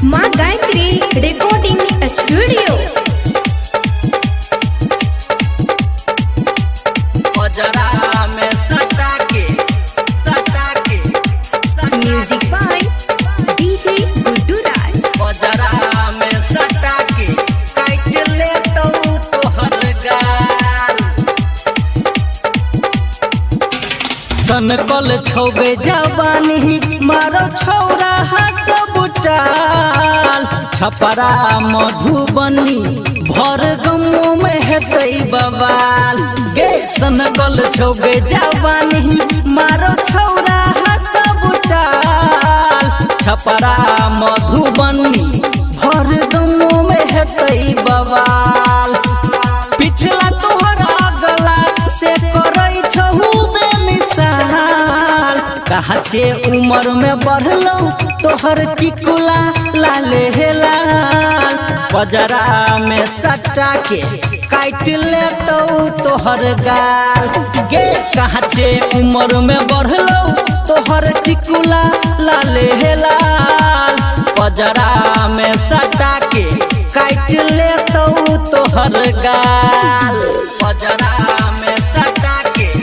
माँ Gayatri recording studio. जरा में सटा के म्यूजिक बाय डीजे गुड्डू राज। जरा में सटा के काट ले तो हर गाल सनकल छौबे जवानी मारो छौरा सब टाल छपरा मधुबनी भर गमो में हेतै बवाल गे सनकल छौबे जवानी मारो छौरा सब टाल छपरा मधुबनी भर गमो में हेतै बवाल पिछला तोहरा गला से करै छहु बेमिसाल कहा छे उम्र में बढ़लो तोहर टिकुला लाले हे लाल बजरा में सटा के काट ले तोहर गाल गे कहा छे उम्र में बढ़लो तोहर टिकुला लाले हे लाल बजरा में सटा के काट ले तोहर गाल बजरा में सटा के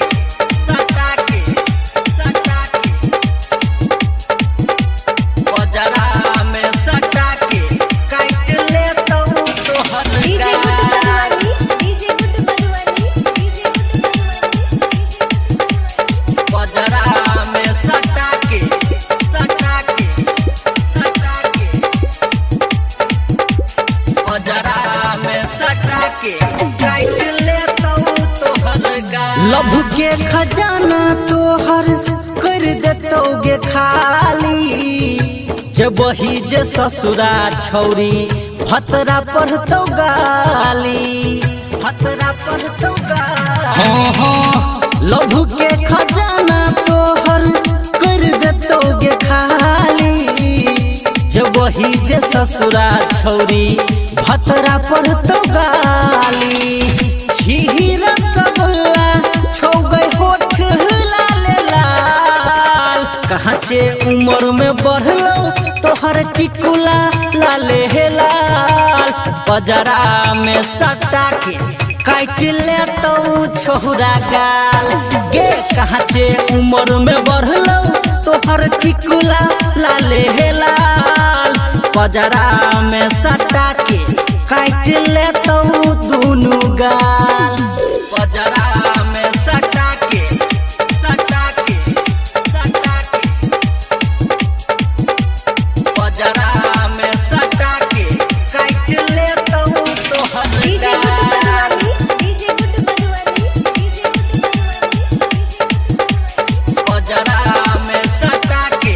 बजरा में सटा के काट ले तोहर गाल बजरा में सटा के बजरा में सटा के काट ले तोहर गाल लभ के खजाना तोहर कर देतोगे खाली जब वही जे ससुरा छौरी भतरा पढ़तो गाली हाँ हाँ लभ के खजाना तोहर कर देतोगे खाली जब वही जे ससुरा छौरी भतरा पढ़तो गाली छीही रसगुल्ला छौगै होठ लाले लाल कहाँ छे उम्र में बढ़लो तोहर टिकुला लाले हे लाल बजरा में सटा के काट ले छोरा गाल गे कहाँ छे उम्र में बढ़लो तोहर टिकुला लाले हे लाल बजरा में सटा के काट ले दुनु गाल बजरा में सटा के बजरा में सटा के काट ले तोहर गाल बजरा में सटा के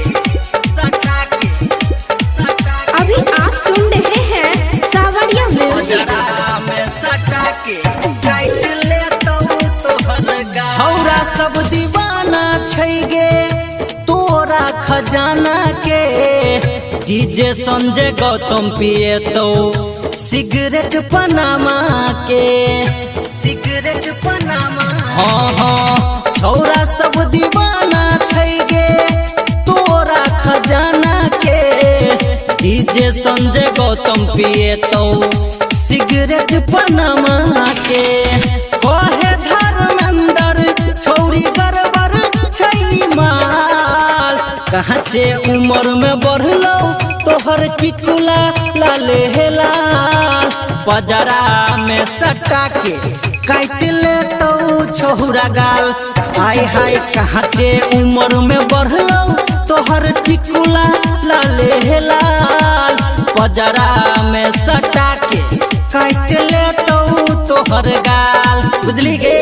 अभी आप सुन रहे हैं सावरिया म्यूजिक। बजरा में सटा के काट ले तोहर गाल छौरा सब दीवाना छै गे तोरा खजाना के डीजे संजय गौतम पिए तो सिगरेट पनामा हाँ हाँ छौरा सब दीवाना छै गे तोरा खजाना के डीजे संजय गौतम पिए तो सिगरेट पनामा के कहे धर्मेंद्र छौरी गड़बड़ छै माल कहाँ छे उम्र में बढ़लो तोहर टिकुला लाले हे लाल बजरा में सटा के काट ले छोरा गाल हाय हाय कहाँ छे उम्र में बढ़लो तोहर टिकुला लाले हे लाल बजरा में सटा के काट ले तोहर गाल बुझली गे।